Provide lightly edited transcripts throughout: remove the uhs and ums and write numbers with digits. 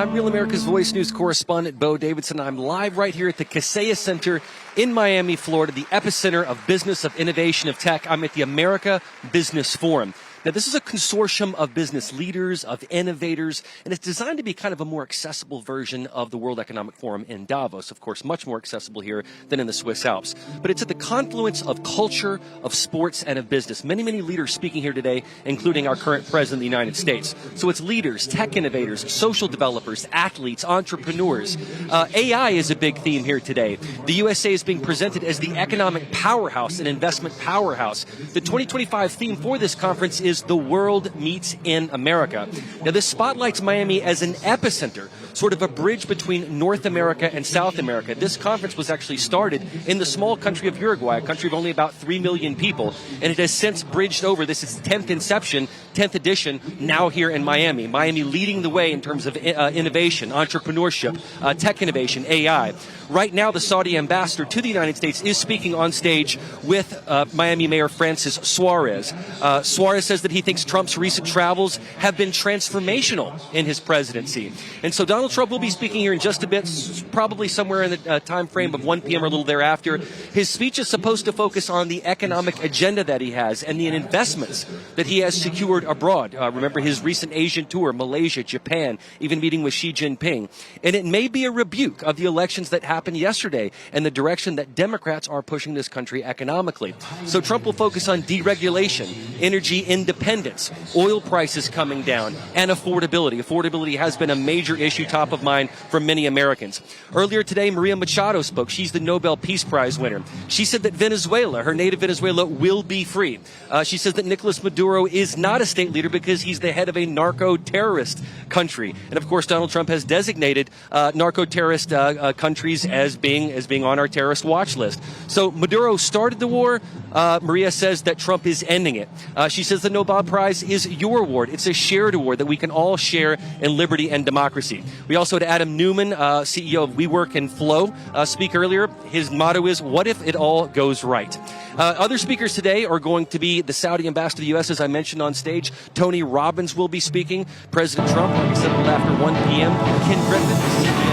I'm Real America's Voice News correspondent Beau Davidson. I'm live right here at the Kaseya Center in Miami, Florida, the epicenter of business, of innovation, of tech. I'm at the America Business Forum. Now, this is a consortium of business leaders, of innovators, and it's designed to be kind of a more accessible version of the World Economic Forum in Davos. Of course, much more accessible here than in the Swiss Alps. But it's at the confluence of culture, of sports, and of business. Many, many leaders speaking here today, including our current president of the United States. So it's leaders, tech innovators, social developers, athletes, entrepreneurs. AI is a big theme here today. The USA is being presented as the economic powerhouse and investment powerhouse. The 2025 theme for this conference is The World Meets in America. Now, this spotlights Miami as an epicenter, sort of a bridge between North America and South America. This conference was actually started in the small country of Uruguay, a country of only about 3 million people, and it has since bridged over. This is 10th inception, 10th edition, now here in Miami. Miami leading the way in terms of innovation, entrepreneurship, tech innovation, AI. Right now, the Saudi ambassador to the United States is speaking on stage with Miami Mayor Francis Suarez. Suarez says that he thinks Trump's recent travels have been transformational in his presidency. And so Donald Trump will be speaking here in just a bit, probably somewhere in the time frame of 1 p.m. or a little thereafter. His speech is supposed to focus on the economic agenda that he has and the investments that he has secured abroad. Remember his recent Asian tour, Malaysia, Japan, even meeting with Xi Jinping. And it may be a rebuke of the elections that happened yesterday and the direction that Democrats are pushing this country economically. So Trump will focus on deregulation, energy independence, oil prices coming down, and affordability. Affordability has been a major issue top of mind for many Americans. Earlier today, Corina Machado spoke. She's the Nobel Peace Prize winner. She said that Venezuela, her native Venezuela, will be free. She says that Nicolas Maduro is not a state leader because he's the head of a narco-terrorist country. And of course, Donald Trump has designated narco-terrorist countries as being on our terrorist watch list. So Maduro started the war. Maria says that Trump is ending it. She says the Nobel Prize is your award. It's a shared award that we can all share in liberty and democracy. We also had Adam Neumann, CEO of WeWork and Flow, speak earlier. His motto is, what if it all goes right? Other speakers today are going to be the Saudi ambassador to the U.S., as I mentioned on stage. Tony Robbins will be speaking. President Trump, like I said, a little after 1 p.m. Ken Griffin, the CEO.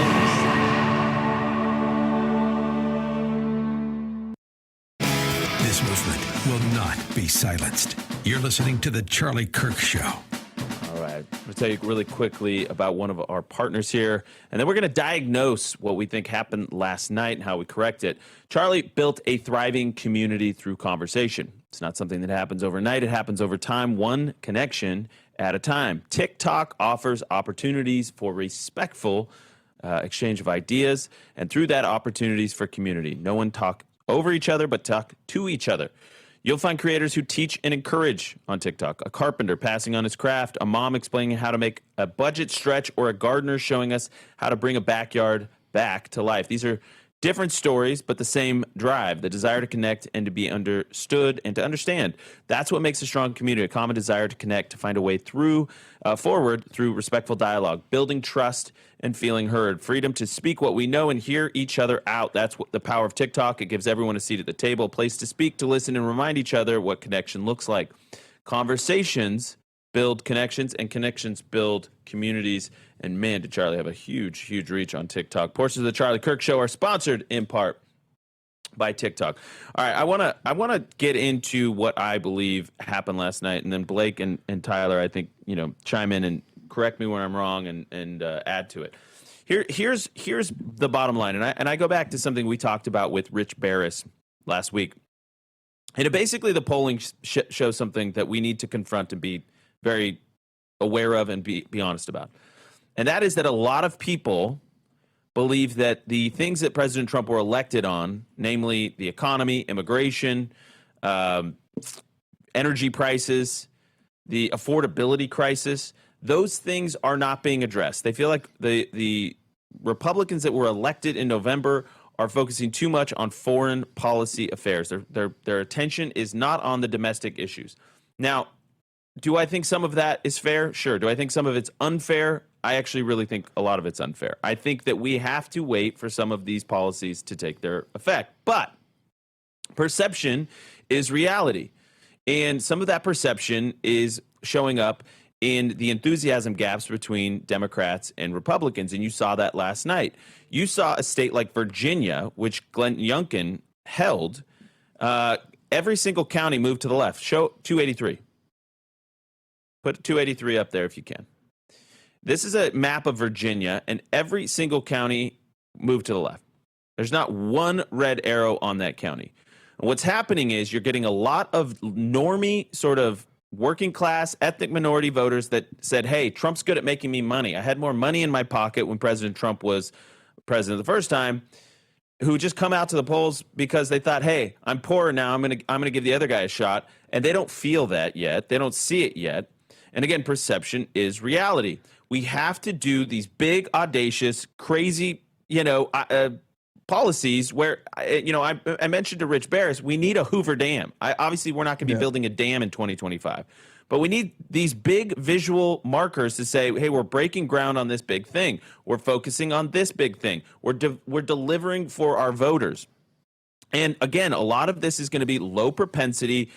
This movement will not be silenced. You're listening to The Charlie Kirk Show. All right. I'm going to tell you really quickly about one of our partners here, and then we're going to diagnose what we think happened last night and how we correct it. Charlie built a thriving community through conversation. It's not something that happens overnight. It happens over time, one connection at a time. TikTok offers opportunities for respectful exchange of ideas, and through that, opportunities for community. No one talk over each other, but talk to each other. You'll find creators who teach and encourage on TikTok. A carpenter passing on his craft, a mom explaining how to make a budget stretch, or a gardener showing us how to bring a backyard back to life. These are different stories, but the same drive, the desire to connect and to be understood and to understand. That's what makes a strong community, a common desire to connect, to find a way through forward through respectful dialogue, building trust and feeling heard, freedom to speak what we know and hear each other out. That's what the power of TikTok. It gives everyone a seat at the table, a place to speak, to listen, and remind each other what connection looks like. Conversations build connections, and connections build communities. And man, did Charlie have a huge, huge reach on TikTok. Portions of the Charlie Kirk Show are sponsored in part by TikTok. All right, I want to get into what I believe happened last night, and then Blake and Tyler, I think, chime in and correct me when I'm wrong and add to it. Here's the bottom line, and I go back to something we talked about with Rich Barris last week. And basically, the polling shows something that we need to confront and be very aware of and be honest about. And that is that a lot of people believe that the things that President Trump were elected on, namely the economy, immigration, energy prices, the affordability crisis, those things are not being addressed. They feel like the Republicans that were elected in November are focusing too much on foreign policy affairs. Their attention is not on the domestic issues. Now, do I think some of that is fair? Sure. Do I think some of it's unfair? I actually really think a lot of it's unfair. I think that we have to wait for some of these policies to take their effect. But perception is reality. And some of that perception is showing up in the enthusiasm gaps between Democrats and Republicans, and you saw that last night. You saw a state like Virginia, which Glenn Youngkin held, every single county moved to the left. Show 283. Put 283 up there if you can. This is a map of Virginia, and every single county moved to the left. There's not one red arrow on that county. And what's happening is you're getting a lot of normie sort of working class, ethnic minority voters that said, hey, Trump's good at making me money. I had more money in my pocket when President Trump was president the first time, who just come out to the polls because they thought, hey, I'm poor now. I'm gonna give the other guy a shot. And they don't feel that yet. They don't see it yet. And again, perception is reality. We have to do these big, audacious, crazy, policies where, I mentioned to Rich Barris, we need a Hoover Dam. Obviously, we're not going to be building a dam in 2025, but we need these big visual markers to say, hey, we're breaking ground on this big thing. We're focusing on this big thing. We're delivering for our voters. And again, a lot of this is going to be low propensity,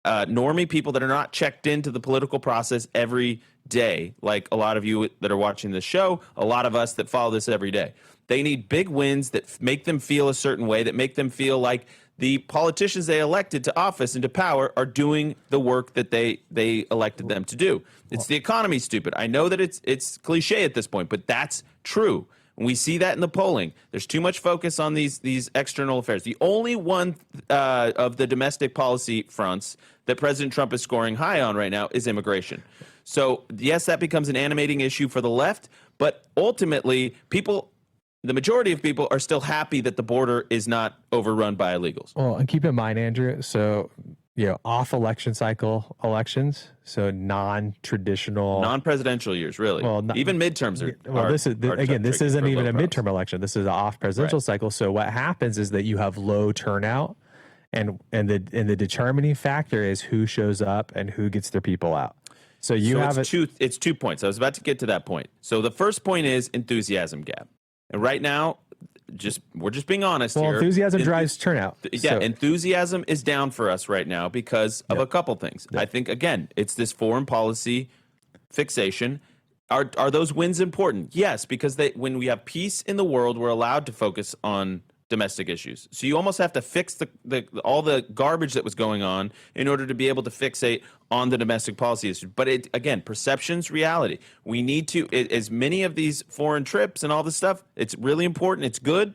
normie people that are not checked into the political process every day, like a lot of you that are watching this show, a lot of us that follow this every day. They need big wins that make them feel a certain way, that make them feel like the politicians they elected to office and to power are doing the work that they elected them to do. It's the economy, stupid. I know that it's cliche at this point, but that's true. And we see that in the polling. There's too much focus on these external affairs. The only one of the domestic policy fronts that President Trump is scoring high on right now is immigration. So, yes, that becomes an animating issue for the left, but ultimately, the majority of people are still happy that the border is not overrun by illegals. Well, and keep in mind, Andrew, so, off election cycle elections, so non-traditional. Non-presidential years, really. Well, even midterms are. Well, this isn't even a midterm election. This is an off presidential cycle. So what happens is that you have low turnout, and the determining factor is who shows up and who gets their people out. So it's 2 points. I was about to get to that point. So the first point is enthusiasm gap. And right now, we're just being honest here. Enthusiasm drives turnout. Yeah, enthusiasm is down for us right now because of a couple things. I think, again, it's this foreign policy fixation. Are those wins important? Yes, because when we have peace in the world, we're allowed to focus on domestic issues. So you almost have to fix all the garbage that was going on in order to be able to fixate on the domestic policy issues. But again, perception's reality. We need to, as many of these foreign trips and all this stuff, it's really important. It's good.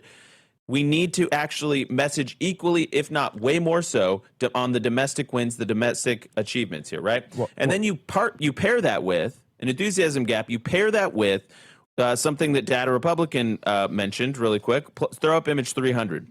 We need to actually message equally, if not way more so, on the domestic wins, the domestic achievements here, right? Then you pair that with an enthusiasm gap. You pair that with something that Data Republican mentioned really quick. Throw up image 300.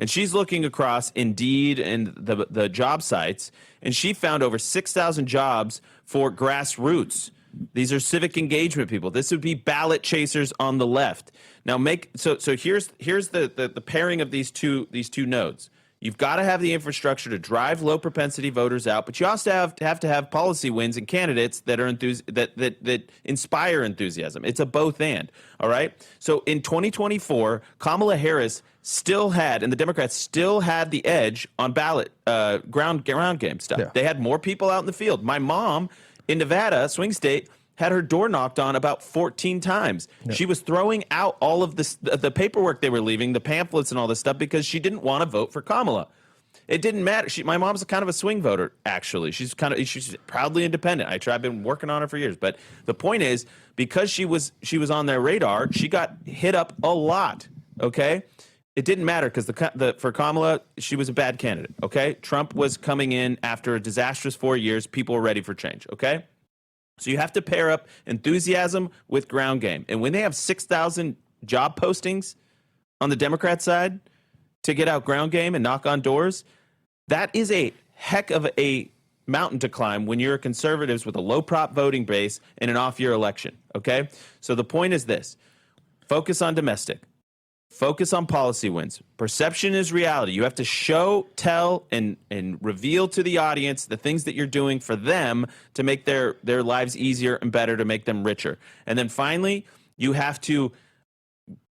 And she's looking across Indeed and the job sites, and she found over 6,000 jobs for grassroots. These are civic engagement people. This would be ballot chasers on the left. Now so here's the pairing of these two nodes. You've got to have the infrastructure to drive low propensity voters out, but you also have to have policy wins and candidates that are that inspire enthusiasm. It's a both and. All right. So in 2024, Kamala Harris still had, and the Democrats still had the edge on ballot ground game stuff. Yeah. They had more people out in the field. My mom in Nevada, swing state, had her door knocked on about 14 times. Yeah. She was throwing out all of the paperwork they were leaving, the pamphlets and all this stuff, because she didn't want to vote for Kamala. It didn't matter. My mom's kind of a swing voter, actually. She's proudly independent. I've been working on her for years. But the point is, because she was on their radar, she got hit up a lot. Okay, it didn't matter because for Kamala, she was a bad candidate. Okay, Trump was coming in after a disastrous 4 years. People were ready for change. Okay. So you have to pair up enthusiasm with ground game. And when they have 6,000 job postings on the Democrat side to get out ground game and knock on doors, that is a heck of a mountain to climb when you're conservatives with a low prop voting base in an off-year election, okay? So the point is this. Focus on domestic. Focus on policy wins. Perception is reality. You have to show, tell, and reveal to the audience the things that you're doing for them to make their lives easier and better, to make them richer. And then finally, you have to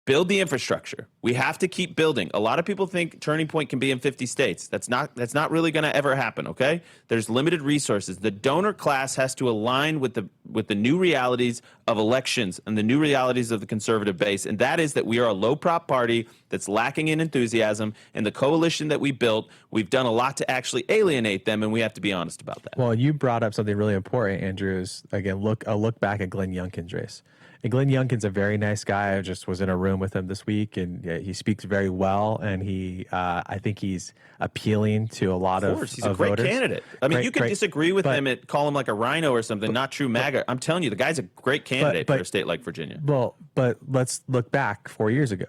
build the infrastructure. We have to keep building. A lot of people think Turning Point can be in 50 states. That's not really going to ever happen, okay? There's limited resources. The donor class has to align with with the new realities of elections and the new realities of the conservative base, and that is that we are a low-prop party that's lacking in enthusiasm, and the coalition that we built, we've done a lot to actually alienate them, and we have to be honest about that. Well, you brought up something really important, Andrew, is, again, a look back at Glenn Youngkin's race. And Glenn Youngkin's a very nice guy. I just was in a room with him this week, and he speaks very well, and I think he's appealing to a lot of course, he's a great voters. candidate. I mean, you can disagree with him and call him like a rhino or something, not true MAGA. I'm telling you, the guy's a great candidate for a state like Virginia. Well, but let's look back 4 years ago.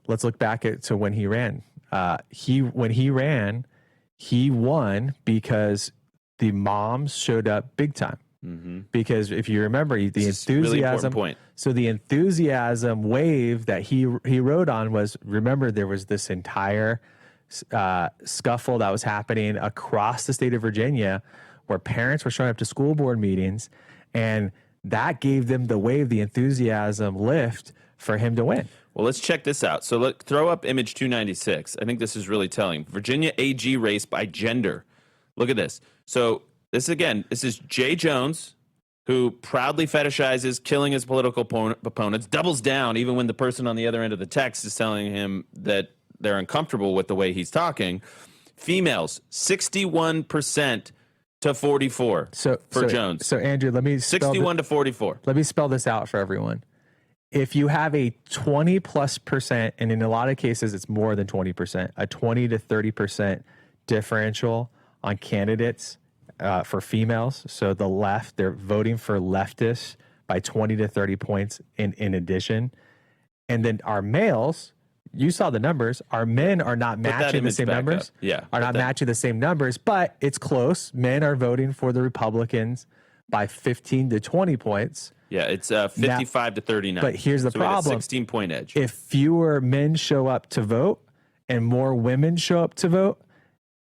Let's look back to when he ran. When he ran, he won because the moms showed up big time. Mm-hmm. Because if you remember, the enthusiasm. Really so the enthusiasm wave that he rode on was, remember, there was this entire scuffle that was happening across the state of Virginia, where parents were showing up to school board meetings, and that gave them the wave, the enthusiasm lift for him to win. Well, let's check this out. So throw up image 296. I think this is really telling. Virginia AG race by gender. Look at this. So this is Jay Jones, who proudly fetishizes killing his political opponents, doubles down even when the person on the other end of the text is telling him that they're uncomfortable with the way he's talking. Females, 61% to 44 for Jones. So Andrew, let me 61 to 44. Let me spell this out for everyone. If you have a 20+%, and in a lot of cases it's more than 20%, a 20 to 30% differential on candidates for females, so the left, they're voting for leftists by 20 to 30 points in addition. And then our males, you saw the numbers, our men are not matching the same numbers. Matching the same numbers, but it's close. Men are voting for the Republicans by 15 to 20 points. Yeah, it's 55 to 39. But here's the problem. 16-point edge. If fewer men show up to vote and more women show up to vote,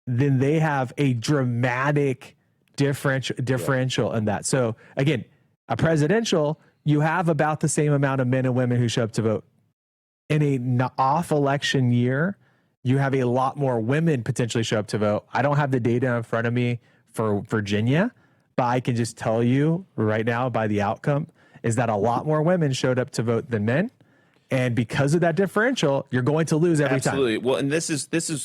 then they have a dramatic differential in that. So again, a presidential, you have about the same amount of men and women who show up to vote. In a off election year, you have a lot more women potentially show up to vote. I don't have the data in front of me for Virginia, but I can just tell you right now by the outcome is that a lot more women showed up to vote than men. And because of that differential, you're going to lose every time. Absolutely. Well, and this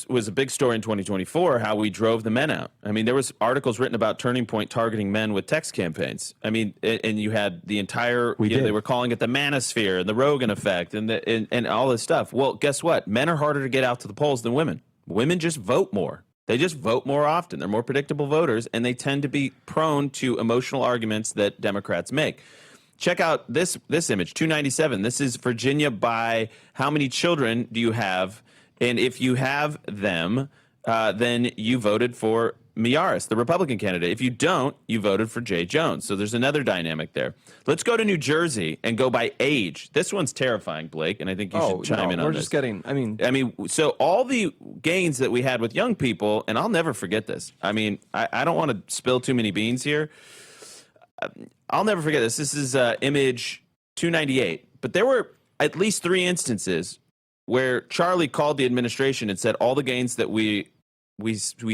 was a big story in 2024, how we drove the men out. I mean, there was articles written about Turning Point targeting men with text campaigns. I mean, and you had the entire, they were calling it the manosphere and the Rogan effect and all this stuff. Well, guess what? Men are harder to get out to the polls than women. Women just vote more. They just vote more often. They're more predictable voters, and they tend to be prone to emotional arguments that Democrats make. Check out this image, 297. This is Virginia by how many children do you have? And if you have them, then you voted for Miyares, the Republican candidate. If you don't, you voted for Jay Jones. So there's another dynamic there. Let's go to New Jersey and go by age. This one's terrifying, Blake, and I think you should chime in on this. We're just getting, I mean, so all the gains that we had with young people, and I'll never forget this. I mean, I don't want to spill too many beans here. I'll never forget this. This is image 298. But there were at least 3 instances where Charlie called the administration and said all the gains that we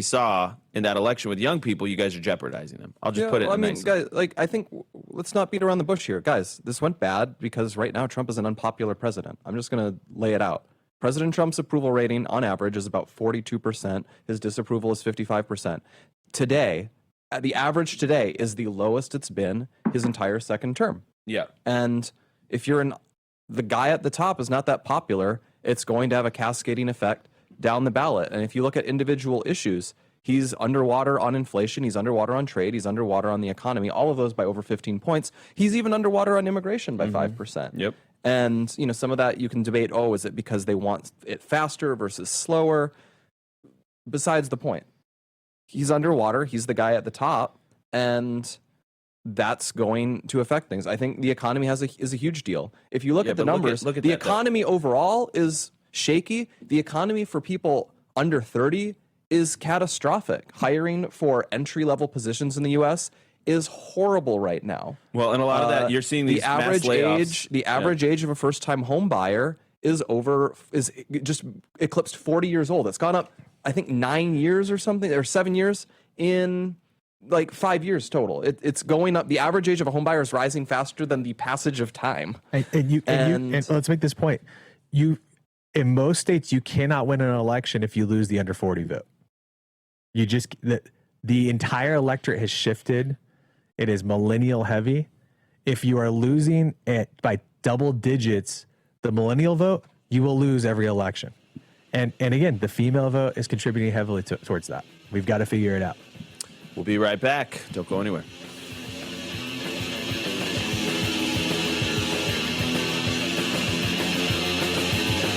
saw in that election with young people, you guys are jeopardizing them. I'll just put it in guys, I think let's not beat around the bush here. Guys, this went bad because right now Trump is an unpopular president. I'm just going to lay it out. President Trump's approval rating on average is about 42%. His disapproval is 55%. Today, the average today is the lowest it's been his entire second term. Yeah. And if the guy at the top is not that popular, it's going to have a cascading effect down the ballot. And if you look at individual issues, he's underwater on inflation, he's underwater on trade, he's underwater on the economy, all of those by over 15 points. He's even underwater on immigration by 5%. Yep. And, some of that you can debate, is it because they want it faster versus slower? Besides the point. He's underwater. He's the guy at the top, and that's going to affect things. I think the economy is a huge deal. If you look at the numbers, look at the that, economy overall is shaky. The economy for people under 30 is catastrophic. Hiring for entry-level positions in the U.S. is horrible right now. Well, and a lot of that, you're seeing these mass layoffs. The average age of a first-time home buyer is just eclipsed 40 years old. It's gone up, I think, 9 years or something, or 7 years in like 5 years total. It's going up. The average age of a home buyer is rising faster than the passage of time. And let's make this point. In most states, you cannot win an election if you lose the under 40 vote. The entire electorate has shifted. It is millennial heavy. If you are losing by double digits, the millennial vote, you will lose every election. And again, the female vote is contributing heavily towards that. We've got to figure it out. We'll be right back. Don't go anywhere.